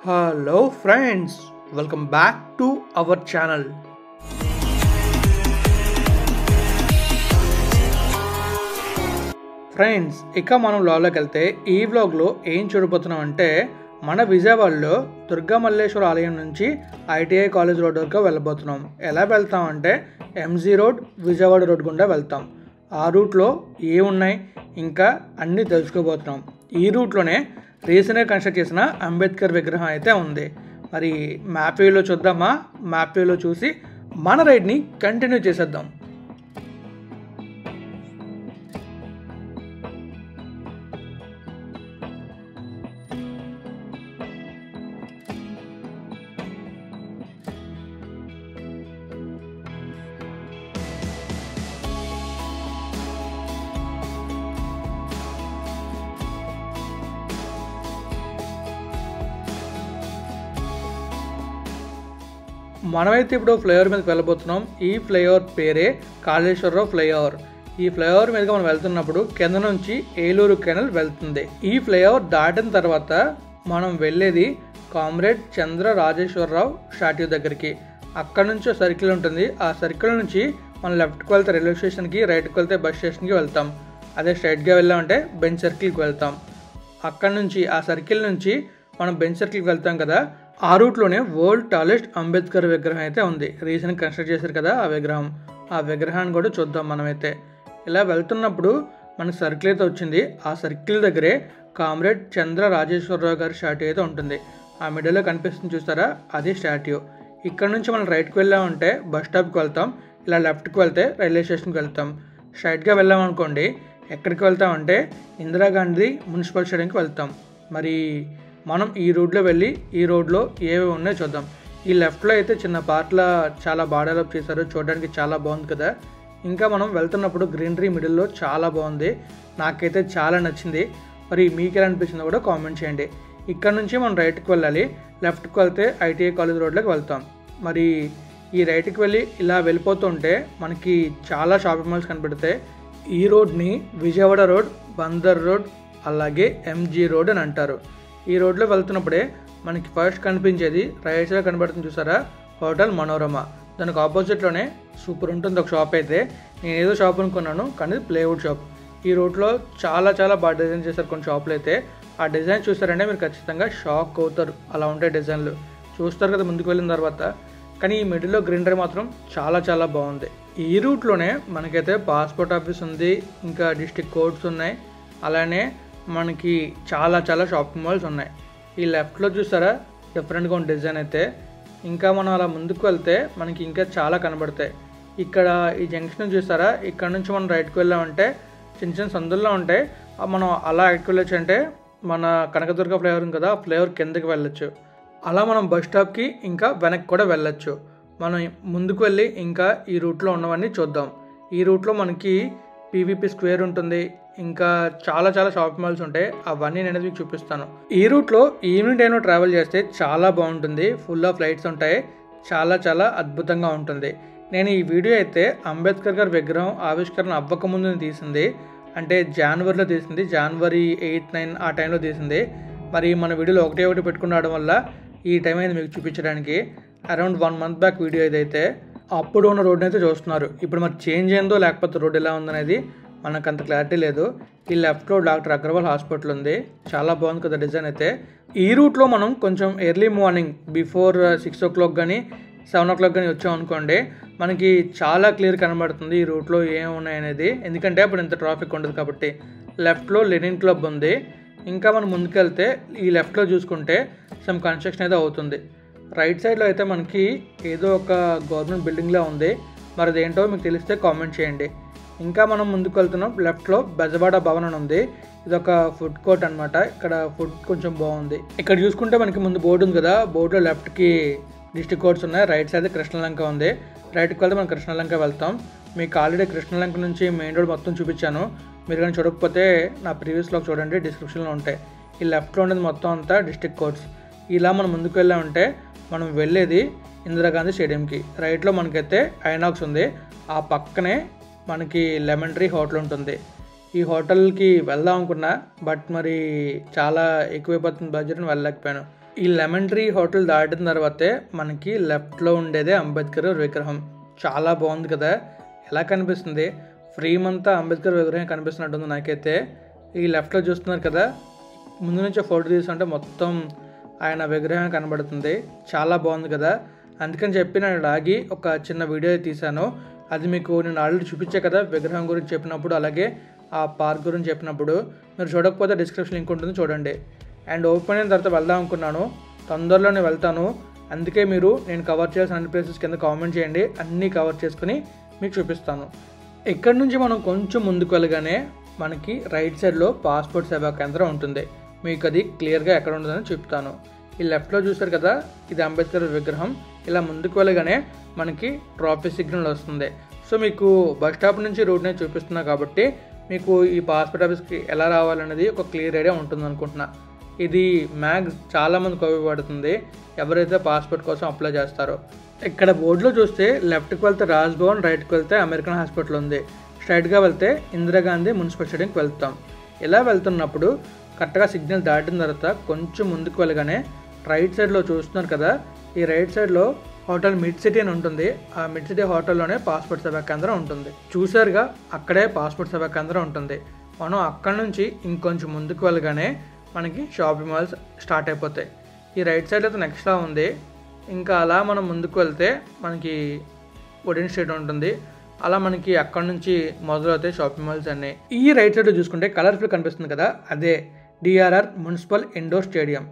Hello friends, welcome back to our channel. Friends ఇక మనం వ్లాగ్లోకి వెళ్తే ఈ వ్లాగ్లో ఏం చూడబోతున్నాం అంటే మన విజయవాడలో దుర్గా మల్లేశ్వర ఆలయం నుంచి ఐటీఐ కాలేజ్ రోడ్ వరకు వెళ్ళబోతున్నాం. ఎలా వెళ్తాం అంటే ఎంజీ రోడ్ విజయవాడ రోడ్ గుండా వెళ్తాం. ఆ రూట్లో ఏమున్నాయి ఇంకా అన్నీ తెలుసుకోబోతున్నాం. ఈ రూట్లోనే రీసెంట్గా కన్స్ట్రక్ట్ చేసిన అంబేద్కర్ విగ్రహం అయితే ఉంది. మరి మ్యాప్ వ్యూలో చూద్దామా? మ్యాప్ వ్యూలో చూసి మన రైడ్ని కంటిన్యూ చేసేద్దాం. మనమైతే ఇప్పుడు ఫ్లైఓవర్ మీదకి వెళ్ళబోతున్నాం. ఈ ఫ్లైఓవర్ పేరే కాళేశ్వరరావు ఫ్లైఓవర్. ఈ ఫ్లైఓవర్ మీదుగా మనం వెళ్తున్నప్పుడు కింద నుంచి ఏలూరు కెనాల్ వెళ్తుంది. ఈ ఫ్లైఓవర్ దాటిన తర్వాత మనం వెళ్ళేది కామ్రేడ్ చంద్ర రాజేశ్వరరావు స్టాట్యూ దగ్గరికి. అక్కడ నుంచి సర్కిల్ ఉంటుంది. ఆ సర్కిల్ నుంచి మనం లెఫ్ట్కి వెళ్తే రైల్వే స్టేషన్కి, రైట్కి వెళ్తే బస్ స్టేషన్కి వెళ్తాం. అదే స్ట్రైట్గా వెళ్ళామంటే బెంచ్ సర్కిల్కి వెళ్తాం. అక్కడ నుంచి ఆ సర్కిల్ నుంచి మనం బెంచ్ సర్కిల్కి వెళ్తాం కదా, ఆ రూట్లోనే వరల్డ్ టాలెస్ట్ అంబేద్కర్ విగ్రహం అయితే ఉంది. రీసెంట్గా కన్స్ట్రక్ట్ చేశారు కదా ఆ విగ్రహాన్ని కూడా చూద్దాం. మనమైతే ఇలా వెళ్తున్నప్పుడు మనకి సర్కిల్ అయితే వచ్చింది. ఆ సర్కిల్ దగ్గరే కామ్రేడ్ చంద్ర రాజేశ్వరరావు గారి స్టాట్యూ అయితే ఉంటుంది. ఆ మిడిల్లో కనిపిస్తుంది చూస్తారా, అది స్టాట్యూ. ఇక్కడ నుంచి మనం రైట్కి వెళ్ళామంటే బస్ స్టాప్కి వెళ్తాం. ఇలా లెఫ్ట్కి వెళ్తే రైల్వే స్టేషన్కి వెళ్తాం. స్ట్రైట్గా వెళ్ళామనుకోండి ఎక్కడికి వెళ్తామంటే ఇందిరాగాంధీ మున్సిపల్ స్టేడియంకి వెళ్తాం. మరి మనం ఈ రోడ్లో వెళ్ళి ఈ రోడ్లో ఏవి ఉన్నాయో చూద్దాం. ఈ లెఫ్ట్లో అయితే చిన్న పార్ట్ల చాలా బాగా డెవలప్ చేశారు, చూడడానికి చాలా బాగుంది కదా. ఇంకా మనం వెళ్తున్నప్పుడు గ్రీనరీ మిడిల్లో చాలా బాగుంది, నాకైతే చాలా నచ్చింది. మరి మీకు ఎలా అనిపించిందో కూడా కామెంట్ చేయండి. ఇక్కడ నుంచి మనం రైట్కి వెళ్ళాలి. లెఫ్ట్కి వెళ్తే ఐటీఐ కాలేజ్ రోడ్లోకి వెళ్తాం. మరి ఈ రైట్కి వెళ్ళి ఇలా వెళ్ళిపోతుంటే మనకి చాలా షాపింగ్ మాల్స్ కనపడతాయి. ఈ రోడ్ని విజయవాడ రోడ్, బందర్ రోడ్, అలాగే ఎంజీ రోడ్ అని అంటారు. ఈ రోడ్లో వెళ్తున్నప్పుడే మనకి ఫస్ట్ కనిపించేది రైట్ సైడ్ కనబడుతుంది చూసారా, హోటల్ మనోరమ. దానికి ఆపోజిట్లోనే సూపర్ ఉంటుంది ఒక షాప్ అయితే. నేను ఏదో షాప్ అనుకున్నాను కానీ ప్లేవుడ్ షాప్. ఈ రోడ్లో చాలా చాలా బాగా డిజైన్ చేశారు కొన్ని షాపులు అయితే. ఆ డిజైన్ చూస్తారంటే మీరు ఖచ్చితంగా షాక్ అవుతారు, అలా ఉంటాయి డిజైన్లు. చూస్తారు కదా ముందుకు వెళ్ళిన తర్వాత. కానీ ఈ మిడిల్లో గ్రీనరీ మాత్రం చాలా చాలా బాగుంది. ఈ రూట్లోనే మనకైతే పాస్పోర్ట్ ఆఫీస్ ఉంది, ఇంకా డిస్ట్రిక్ట్ కోర్ట్స్ ఉన్నాయి, అలానే మనకి చాలా చాలా షాపింగ్ మాల్స్ ఉన్నాయి. ఈ లెఫ్ట్లో చూసారా డిఫరెంట్గా ఉన్న డిజైన్ అయితే. ఇంకా మనం అలా ముందుకు వెళ్తే మనకి ఇంకా చాలా కనబడతాయి. ఇక్కడ ఈ జంక్షన్ చూసారా, ఇక్కడ నుంచి మనం రైట్కి వెళ్ళామంటే చిన్న చిన్న సందుల్లో ఉంటాయి. మనం అలా ఎక్కడికి వెళ్ళొచ్చు అంటే మన కనకదుర్గ ఫ్లైఓవర్ ఉంది కదా, ఆ ఫ్లైఓవర్ కిందకి వెళ్ళొచ్చు. అలా మనం బస్ స్టాప్కి ఇంకా వెనక్కి కూడా వెళ్ళొచ్చు. మనం ముందుకు వెళ్ళి ఇంకా ఈ రూట్లో ఉన్నవన్నీ చూద్దాం. ఈ రూట్లో మనకి పీవీపీ స్క్వేర్ ఉంటుంది, ఇంకా చాలా చాలా షాపింగ్ మాల్స్ ఉంటాయి. అవన్నీ నేను మీకు చూపిస్తాను. ఈ రూట్లో ఈవినింగ్ టైంలో ట్రావెల్ చేస్తే చాలా బాగుంటుంది. ఫుల్ ఆఫ్ లైట్స్ ఉంటాయి, చాలా చాలా అద్భుతంగా ఉంటుంది. నేను ఈ వీడియో అయితే అంబేద్కర్ గారి విగ్రహం ఆవిష్కరణ అవ్వకముందు తీసింది, అంటే జనవరిలో తీసింది. జనవరి 8, 9 ఆ టైంలో తీసింది. మరి మన వీడియోలో ఒకటి పెట్టుకుని రావడం వల్ల ఈ టైం అయితే మీకు చూపించడానికి అరౌండ్ 1 month బ్యాక్ వీడియో ఏదైతే. అప్పుడు ఉన్న రోడ్ని అయితే చూస్తున్నారు. ఇప్పుడు మరి చేంజ్ అయిందో లేకపోతే రోడ్ ఎలా ఉందనేది మనకు అంత క్లారిటీ లేదు. ఈ లెఫ్ట్లో డాక్టర్ అగ్రవాల్ హాస్పిటల్ ఉంది, చాలా బాగుంది కదా డిజైన్ అయితే. ఈ రూట్లో మనం కొంచెం ఎర్లీ మార్నింగ్ బిఫోర్ 6 o'clock కానీ 7 o'clock కానీ వచ్చాం అనుకోండి, మనకి చాలా క్లియర్ కనబడుతుంది ఈ రూట్లో ఏమున్నాయి అనేది. ఎందుకంటే అప్పుడు ఇంత ట్రాఫిక్ ఉండదు కాబట్టి. లెఫ్ట్లో లెనిన్ క్లబ్ ఉంది. ఇంకా మనం ముందుకెళ్తే ఈ లెఫ్ట్లో చూసుకుంటే సమ్ కన్స్ట్రక్షన్ అయితే అవుతుంది. రైట్ సైడ్లో అయితే మనకి ఏదో ఒక గవర్నమెంట్ బిల్డింగ్లా ఉంది. మరి అదేంటో మీకు తెలిస్తే కామెంట్ చేయండి. ఇంకా మనం ముందుకు వెళ్తున్నాం. లెఫ్ట్లో బెజవాడ భవన్ అని ఉంది. ఇది ఒక ఫుడ్ కోర్ట్ అనమాట. ఇక్కడ ఫుడ్ కొంచెం బాగుంది. ఇక్కడ చూసుకుంటే మనకి ముందు బోర్డు ఉంది కదా, బోర్డులో లెఫ్ట్కి డిస్ట్రిక్ట్ కోర్ట్స్ ఉన్నాయి, రైట్ సైడ్ కృష్ణలంక ఉంది. రైట్కి వెళ్తే మనం కృష్ణలంక వెళ్తాం. మీకు ఆల్రెడీ కృష్ణలంక నుంచి మెయిన్ రోడ్ మొత్తం చూపించాను. మీరు కానీ చూడకపోతే నా ప్రీవియస్ వ్లాగ్ చూడండి, డిస్క్రిప్షన్లో ఉంటాయి. ఈ లెఫ్ట్లో ఉండేది మొత్తం అంతా డిస్ట్రిక్ట్ కోర్ట్స్. ఇలా మనం ముందుకు వెళ్ళామంటే మనం వెళ్ళేది ఇందిరాగాంధీ స్టేడియంకి. రైట్లో మనకైతే ఐనాక్స్ ఉంది, ఆ పక్కనే మనకి లెమన్ ట్రీ హోటల్ ఉంటుంది. ఈ హోటల్కి వెళ్దాం అనుకున్నా, బట్ మరి చాలా ఎక్కువైపోతుంది బడ్జెట్ అని వెళ్ళలేకపోయాను. ఈ లెమన్ ట్రీ హోటల్ దాటిన తర్వాతే మనకి లెఫ్ట్లో ఉండేదే అంబేద్కర్ విగ్రహం. చాలా బాగుంది కదా, ఎలా కనిపిస్తుంది, ఫ్రేమ్ అంతా అంబేద్కర్ విగ్రహం కనిపిస్తున్నట్టుంది నాకైతే. ఈ లెఫ్ట్లో చూస్తున్నారు కదా, ముందు నుంచి ఫోటో తీసుకుంటే మొత్తం ఆయన విగ్రహం కనబడుతుంది. చాలా బాగుంది కదా, అందుకని చెప్పి నేను ఆగి ఒక చిన్న వీడియో తీశాను. అది మీకు నేను ఆల్రెడీ చూపించే కదా విగ్రహం గురించి చెప్పినప్పుడు, అలాగే ఆ పార్క్ గురించి చెప్పినప్పుడు. మీరు చూడకపోతే డిస్క్రిప్షన్ లింక్ ఉంటుంది, చూడండి. అండ్ ఓపెన్ అయిన తర్వాత వెళ్దాం అనుకున్నాను, తొందరలోనే వెళ్తాను. అందుకే మీరు నేను కవర్ చేయాల్సిన అన్ని ప్లేసెస్ కింద కామెంట్ చేయండి, అన్నీ కవర్ చేసుకుని మీకు చూపిస్తాను. ఇక్కడ నుంచి మనం కొంచెం ముందుకు వెళ్ళగానే మనకి రైట్ సైడ్లో పాస్పోర్ట్ సేవా కేంద్రం ఉంటుంది. మీకు అది క్లియర్గా ఎక్కడ ఉంటుందని చెప్తాను. ఈ లెఫ్ట్లో చూసారు కదా, ఇది అంబేద్కర్ విగ్రహం. ఇలా ముందుకు వెళ్ళగానే మనకి ట్రాఫిక్ సిగ్నల్ వస్తుంది. సో మీకు బస్ స్టాప్ నుంచి రూట్నే చూపిస్తున్నా కాబట్టి మీకు ఈ పాస్పోర్ట్ ఆఫీస్కి ఎలా రావాలనేది ఒక క్లియర్ ఐడియా ఉంటుంది అనుకుంటున్నా. ఇది మ్యాక్స్ చాలామందికి ఉపయోగపడుతుంది ఎవరైతే పాస్పోర్ట్ కోసం అప్లై చేస్తారో. ఇక్కడ బోర్డులో చూస్తే లెఫ్ట్కి వెళ్తే రాజ్ భవన్, రైట్కి వెళ్తే అమెరికన్ హాస్పిటల్ ఉంది. స్ట్రైట్గా వెళ్తే ఇందిరాగాంధీ మున్సిపల్ స్టేడియంకి వెళ్తాం. ఇలా వెళ్తున్నప్పుడు కరెక్ట్గా సిగ్నల్ దాటిన తర్వాత కొంచెం ముందుకు వెళ్ళగానే రైట్ సైడ్లో చూస్తున్నారు కదా, ఈ రైట్ సైడ్లో హోటల్ మిడ్ సిటీ అని ఉంటుంది. ఆ మిడ్ సిటీ హోటల్లోనే పాస్పోర్ట్ సేవా కేంద్రం ఉంటుంది. చూసారుగా, అక్కడే పాస్పోర్ట్ సేవా కేంద్రం ఉంటుంది. మనం అక్కడ నుంచి ఇంకొంచెం ముందుకు వెళ్ళగానే మనకి షాపింగ్ మాల్స్ స్టార్ట్ అయిపోతాయి. ఈ రైట్ సైడ్ అయితే నెక్స్ట్లా ఉంది. ఇంకా అలా మనం ముందుకు వెళ్తే మనకి వుడెన్ స్ట్రీట్ ఉంటుంది. అలా మనకి అక్కడ నుంచి మొదలవుతాయి షాపింగ్ మాల్స్ అన్నీ. ఈ రైట్ సైడ్ చూసుకుంటే కలర్ఫుల్ కనిపిస్తుంది కదా, అదే డిఆర్ఆర్ మున్సిపల్ ఇండోర్ స్టేడియం.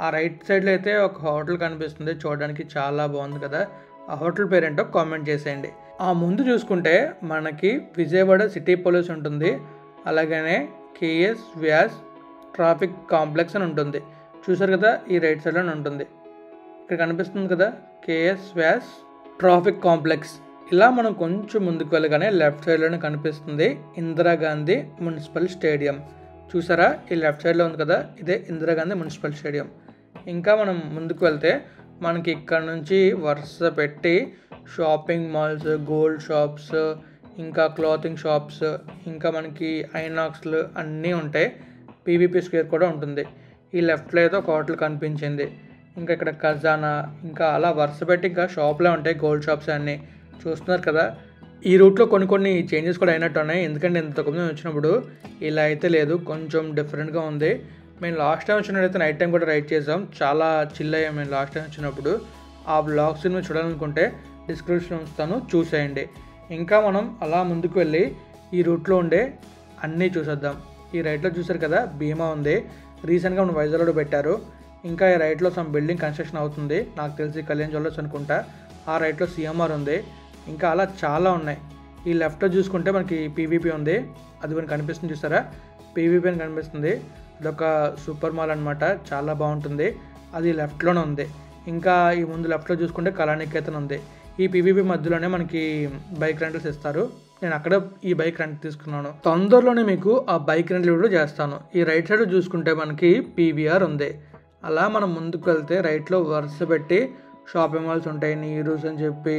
ఆ రైట్ సైడ్లో అయితే ఒక హోటల్ కనిపిస్తుంది, చూడడానికి చాలా బాగుంది కదా. ఆ హోటల్ పేరేంటో కామెంట్ చేసేయండి. ఆ ముందు చూసుకుంటే మనకి విజయవాడ సిటీ పోలీస్ ఉంటుంది. అలాగనే కేఎస్ వ్యాస్ ట్రాఫిక్ కాంప్లెక్స్ అని ఉంటుంది. చూసారు కదా, ఈ రైట్ సైడ్లోనే ఉంటుంది. ఇక్కడ కనిపిస్తుంది కదా, కేఎస్ వ్యాస్ ట్రాఫిక్ కాంప్లెక్స్. ఇలా మనం కొంచెం ముందుకు వెళ్ళగానే లెఫ్ట్ సైడ్లోనే కనిపిస్తుంది ఇందిరాగాంధీ మున్సిపల్ స్టేడియం. చూసారా, ఈ లెఫ్ట్ సైడ్లో ఉంది కదా, ఇదే ఇందిరాగాంధీ మున్సిపల్ స్టేడియం. ఇంకా మనం ముందుకు వెళ్తే మనకి ఇక్కడ నుంచి వరుస పెట్టి షాపింగ్ మాల్స్, గోల్డ్ షాప్స్, ఇంకా క్లాతింగ్ షాప్స్, ఇంకా మనకి ఐనాక్స్లు అన్నీ ఉంటాయి. పీవీపీ స్క్వేర్ కూడా ఉంటుంది. ఈ లెఫ్ట్లో ఏదో ఒక హోటల్ కనిపించింది. ఇంకా ఇక్కడ ఖజానా, ఇంకా అలా వరుస పెట్టి ఇంకా షాప్లే ఉంటాయి, గోల్డ్ షాప్స్ అన్నీ. చూస్తున్నారు కదా, ఈ రూట్లో కొన్ని చేంజెస్ కూడా అయినట్టు ఉన్నాయి. ఎందుకంటే ఇంతకుముందు వచ్చినప్పుడు ఇలా అయితే లేదు, కొంచెం డిఫరెంట్గా ఉంది. మేము లాస్ట్ టైం వచ్చినట్టయితే నైట్ టైం కూడా రైడ్ చేసాం, చాలా చిల్ అయ్యాం మేము లాస్ట్ టైం వచ్చినప్పుడు. ఆ బ్లాగ్స్ మీరు చూడాలనుకుంటే డిస్క్రిప్షన్ ఉంచుతాను, చూసేయండి. ఇంకా మనం అలా ముందుకు వెళ్ళి ఈ రూట్లో ఉండే అన్నీ చూసేద్దాం. ఈ రైట్లో చూసారు కదా, భీమా ఉంది, రీసెంట్గా మనం వైజాగ్లో పెట్టారు. ఇంకా ఈ రైట్లో సమ్ బిల్డింగ్ కన్స్ట్రక్షన్ అవుతుంది, నాకు తెలిసి కళ్యాణ్ జ్యువెలర్స్ అనుకుంటా. ఆ రైట్లో సిఎంఆర్ ఉంది. ఇంకా అలా చాలా ఉన్నాయి. ఈ లెఫ్ట్లో చూసుకుంటే మనకి పీవీపీ ఉంది, అది మనకి కనిపిస్తుంది. చూసారా, పీవీపీ అని కనిపిస్తుంది. అదొక సూపర్ మాల్ అనమాట, చాలా బాగుంటుంది. అది లెఫ్ట్లోనే ఉంది. ఇంకా ఈ ముందు లెఫ్ట్లో చూసుకుంటే కళానికేతన్ ఉంది. ఈ పీవీపీ మధ్యలోనే మనకి బైక్ రెంటల్స్ ఇస్తారు. నేను అక్కడ ఈ బైక్ రెంట్ తీసుకున్నాను. తొందరలోనే మీకు ఆ బైక్ రెంటల్ వీడియో చేస్తాను. ఈ రైట్ సైడ్ చూసుకుంటే మనకి పీవీఆర్ ఉంది. అలా మనం ముందుకు వెళ్తే రైట్లో వరుస పెట్టి షాపింగ్ మాల్స్ ఉంటాయి. నీరూస్ అని చెప్పి,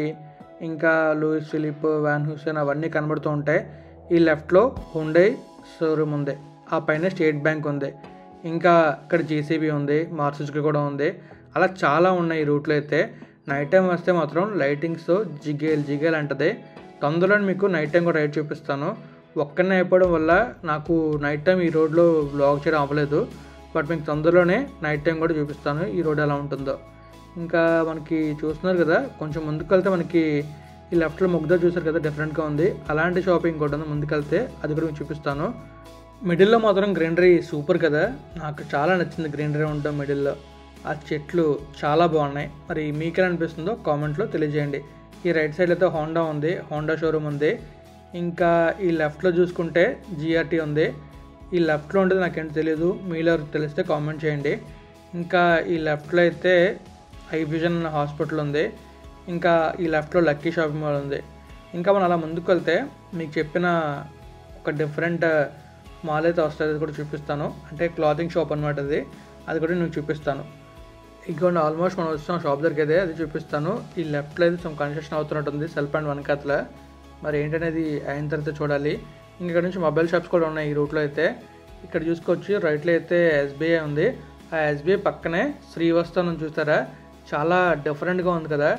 ఇంకా లూయిస్ ఫిలిప్, వ్యాన్ హుసేన్ అవన్నీ కనబడుతూ ఉంటాయి. ఈ లెఫ్ట్లో హుండై షోరూమ్ ఉంది, ఆ పైన స్టేట్ బ్యాంక్ ఉంది. ఇంకా ఇక్కడ జేసీబీ ఉంది, మార్సిస్కి కూడా ఉంది. అలా చాలా ఉన్నాయి ఈ రూట్లో అయితే. నైట్ టైం వస్తే మాత్రం లైటింగ్స్తో జిగేల్ అంటది. తొందరలో మీకు నైట్ టైం కూడా రైడ్ చూపిస్తాను. ఒక్కనే అయిపోవడం వల్ల నాకు నైట్ టైం ఈ రోడ్లో వ్లాగ్ చేయడం అవ్వలేదు. బట్ మీకు తొందరలోనే నైట్ టైం కూడా చూపిస్తాను ఈ రోడ్ ఎలా ఉంటుందో. ఇంకా మనకి చూస్తున్నారు కదా, కొంచెం ముందుకు వెళ్తే మనకి ఈ లెఫ్ట్లో ముగ్ధ చూసారు కదా, డిఫరెంట్గా ఉంది. అలాంటి షాపింగ్ కూడా ఉంది, ముందుకెళ్తే అది కూడా మీకు చూపిస్తాను. మిడిల్లో మాత్రం గ్రీనరీ సూపర్ కదా, నాకు చాలా నచ్చింది గ్రీనరీ ఉండడం మిడిల్లో. ఆ చెట్లు చాలా బాగున్నాయి. మరి మీకేలా అనిపిస్తుందో కామెంట్లో తెలియజేయండి. ఈ రైట్ సైడ్ అయితే హోండా ఉంది, హోండా షోరూమ్ ఉంది. ఇంకా ఈ లెఫ్ట్లో చూసుకుంటే జిఆర్టీ ఉంది. ఈ లెఫ్ట్లో ఉండేది నాకేంటో తెలియదు, మీలో తెలిస్తే కామెంట్ చేయండి. ఇంకా ఈ లెఫ్ట్లో అయితే ఐ విజన్ హాస్పిటల్ ఉంది. ఇంకా ఈ లెఫ్ట్లో లక్కీ షాపింగ్ మాల్ ఉంది. ఇంకా మనం అలా ముందుకు వెళ్తే మీకు చెప్పిన ఒక డిఫరెంట్ మాల్ అయితే వస్తుంది, అది కూడా చూపిస్తాను. అంటే క్లాతింగ్ షాప్ అనమాట అది కూడా నేను చూపిస్తాను. ఇంకొండి ఆల్మోస్ట్ మనం వచ్చాం షాప్ దగ్గరికి అయితే, అది చూపిస్తాను. ఈ లెఫ్ట్లో అయితే some కన్స్ట్రక్షన్ అవుతున్నట్టుంది, సెల్ఫ్ అండ్ వెనకాతల. మరి ఏంటనేది అయిన తర్వాత చూడాలి. ఇక్కడ నుంచి మొబైల్ షాప్స్ కూడా ఉన్నాయి ఈ రూట్లో అయితే. ఇక్కడ చూసుకోవచ్చు, రైట్లో అయితే ఎస్బీఐ ఉంది, ఆ ఎస్బీఐ పక్కనే శ్రీవస్త్రం చూస్తారా, చాలా డిఫరెంట్గా ఉంది కదా.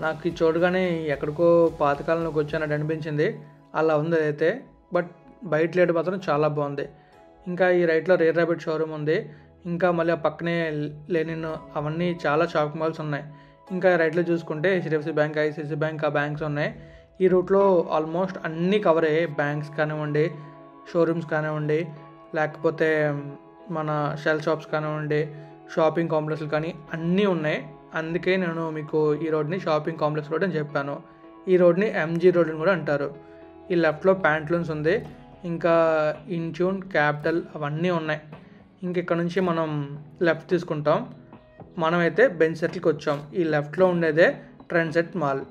నాకు ఇది చూడగానే ఎక్కడికో పాతకాలంలోకి వచ్చానట్టు అనిపించింది. అలా ఉంది అయితే, బట్ బయట లేట్ మాత్రం చాలా బాగుంది. ఇంకా ఈ రైట్లో రేర్ ర్యాబిట్ షోరూమ్ ఉంది. ఇంకా మళ్ళీ ఆ పక్కనే లెనిన్, అవన్నీ చాలా షాపింగ్ మాల్స్ ఉన్నాయి. ఇంకా రైట్లో చూసుకుంటే హెచ్డిఎఫ్సి బ్యాంక్, ఐసిఐసిఐ బ్యాంక్, ఆ బ్యాంక్స్ ఉన్నాయి. ఈ రూట్లో ఆల్మోస్ట్ అన్నీ కవర్ అయ్యాయి. బ్యాంక్స్ కానివ్వండి, షోరూమ్స్ కానివ్వండి, లేకపోతే మన షెల్ షాప్స్ కానివ్వండి, షాపింగ్ కాంప్లెక్స్లు కానీ అన్నీ ఉన్నాయి. అందుకే నేను మీకు ఈ రోడ్ని షాపింగ్ కాంప్లెక్స్ రోడ్ అని చెప్పాను. ఈ రోడ్ని ఎంజీ రోడ్ అని కూడా అంటారు. ఈ లెఫ్ట్లో ప్యాంట్లూన్స్ ఉంది, ఇంకా ఇన్ట్యూన్, క్యాపిటల్ అవన్నీ ఉన్నాయి. ఇంక ఇక్కడ నుంచి మనం లెఫ్ట్ తీసుకుంటాం. మనమైతే బెంచ్ సర్కిల్కి వచ్చాం. ఈ లెఫ్ట్లో ఉండేదే ట్రెండ్సెట్ మాల్.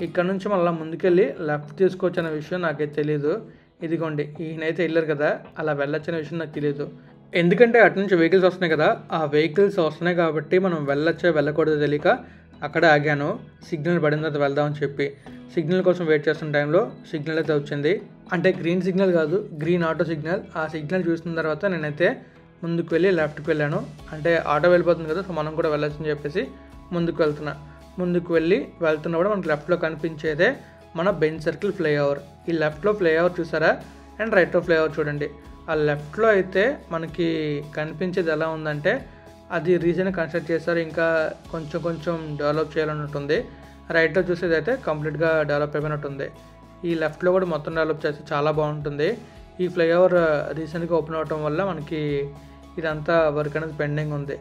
ఇక్కడ నుంచి మళ్ళీ ముందుకెళ్ళి లెఫ్ట్ తీసుకోవచ్చు అనే విషయం నాకైతే తెలీదు. ఇదిగోండి, ఈయనైతే వెళ్ళారు కదా, అలా వెళ్ళొచ్చు అనే విషయం నాకు తెలియదు. ఎందుకంటే అటు నుంచి వెహికల్స్ వస్తున్నాయి కదా, ఆ వెహికల్స్ వస్తున్నాయి కాబట్టి మనం వెళ్ళొచ్చో వెళ్ళకూడదో తెలియక అక్కడే ఆగాను. సిగ్నల్ పడిన తర్వాత వెళ్దామని చెప్పి సిగ్నల్ కోసం వెయిట్ చేస్తున్న టైంలో సిగ్నల్ అయితే వచ్చింది. అంటే గ్రీన్ సిగ్నల్ కాదు, గ్రీన్ ఆటో సిగ్నల్. ఆ సిగ్నల్ చూసిన తర్వాత నేనైతే ముందుకు వెళ్ళి లెఫ్ట్కి వెళ్ళాను. అంటే ఆటో వెళ్ళిపోతుంది కదా, సో మనం కూడా వెళ్ళొచ్చు అని చెప్పేసి ముందుకు వెళ్తున్నా. ముందుకు వెళ్ళి వెళ్తున్నప్పుడు మనకి లెఫ్ట్లో కనిపించేదే మన బెంచ్ సర్కిల్ ఫ్లైఓవర్. ఈ లెఫ్ట్లో ఫ్లైఓవర్ చూసారా, అండ్ రైట్లో ఫ్లైఓవర్ చూడండి. ఆ లెఫ్ట్లో అయితే మనకి కనిపించేది ఎలా ఉందంటే, అది రీసెంట్గా కన్స్ట్రక్ట్ చేస్తారు, ఇంకా కొంచెం డెవలప్ చేయాలన్నట్టుంది. రైట్లో చూసేది అయితే కంప్లీట్గా డెవలప్ అయిపోయినట్టుంది. ఈ లెఫ్ట్లో కూడా మొత్తం డెవలప్ చేస్తే చాలా బాగుంటుంది. ఈ ఫ్లైఓవర్ రీసెంట్గా ఓపెన్ అవ్వటం వల్ల మనకి ఇదంతా వర్క్ అనేది పెండింగ్ ఉంది.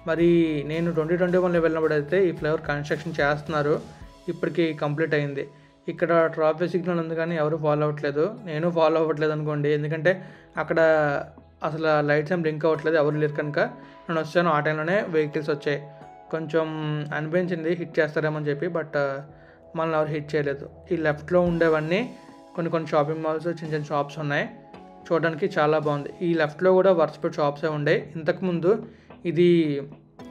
మరి నేను 2021లో వెళ్ళినప్పుడు అయితే ఈ ఫ్లైఓవర్ కన్స్ట్రక్షన్ చేస్తున్నారు. ఇప్పటికి కంప్లీట్ అయింది. ఇక్కడ ట్రాఫిక్ సిగ్నల్ ఉంది కానీ ఎవరు ఫాలో అవ్వట్లేదు. నేను ఫాలో అవ్వట్లేదు అనుకోండి, ఎందుకంటే అక్కడ అసలు లైట్స్ ఏం బ్లింక్ అవ్వట్లేదు, ఎవరు లేరు కనుక. నేను వచ్చాను, ఆ టైంలోనే వెహికల్స్ వచ్చాయి. కొంచెం అనిపించింది హిట్ చేస్తారేమో అని చెప్పి, బట్ మనల్ని ఎవరు హిట్ చేయలేదు. ఈ లెఫ్ట్లో ఉండేవన్నీ కొన్ని షాపింగ్ మాల్స్, చిన్న షాప్స్ ఉన్నాయి. చూడడానికి చాలా బాగుంది. ఈ లెఫ్ట్లో కూడా వరుసపెట్టి షాప్సే ఉండేవి. ఇంతకుముందు ఇది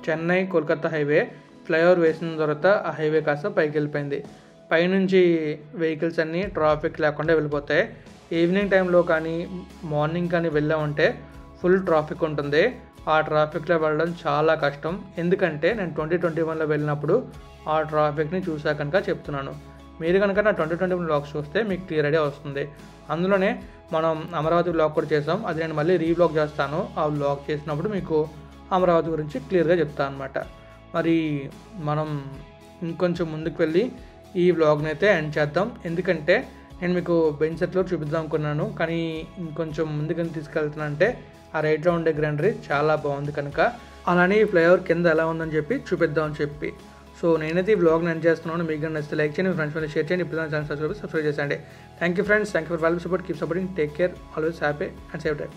చెన్నై కోల్కతా హైవే. ఫ్లైఓవర్ వేసిన తర్వాత ఆ హైవే కాస్త పైకి వెళ్ళిపోయింది. పైనుంచి వెహికల్స్ అన్నీ ట్రాఫిక్ లేకుండా వెళ్ళిపోతాయి. ఈవినింగ్ టైంలో కానీ మార్నింగ్ కానీ వెళ్ళామంటే ఫుల్ ట్రాఫిక్ ఉంటుంది. ఆ ట్రాఫిక్లో వెళ్ళడం చాలా కష్టం. ఎందుకంటే నేను 2021లో వెళ్ళినప్పుడు ఆ ట్రాఫిక్ని చూసా కనుక చెప్తున్నాను. మీరు కనుక నా 2021 వ్లాగ్స్ చూస్తే మీకు క్లియర్ ఐడియా వస్తుంది. అందులోనే మనం అమరావతి వ్లాగ్ కూడా చేసాం. అది నేను మళ్ళీ రీవ్లాగ్ చేస్తాను. ఆ వ్లాగ్ చేసినప్పుడు మీకు అమరావతి గురించి క్లియర్గా చెప్తాను అనమాట. మరి మనం ఇంకొంచెం ముందుకు వెళ్ళి ఈ వ్లాగ్ని అయితే ఎండ్ చేద్దాం. ఎందుకంటే నేను మీకు బెంచ్ సెట్లో చూపిద్దాం అనుకున్నాను, కానీ ఇంకొంచెం ముందుకు తీసుకెళ్తున్నానంటే ఆ రైట్లో ఉండే గ్రీనరీ చాలా బాగుంది కనుక, అలానే ఈ ఫ్లైఓవర్ కింద ఎలా ఉందని చెప్పి చూపిద్దామని చెప్పి. సో నేనైతే ఈ వ్లాగ్ని ఎండ్ చేస్తున్నాను. మీకు నచ్చితే లైక్ చేయండి, మీ ఫ్రెండ్స్ మీద షేర్ చేయండి, ఇప్పుడు ఛానల్ సబ్స్క్రైబ్ చేయండి. Thank you friends, thank you for valuable support. Keep supporting, take care, always happy and safe time.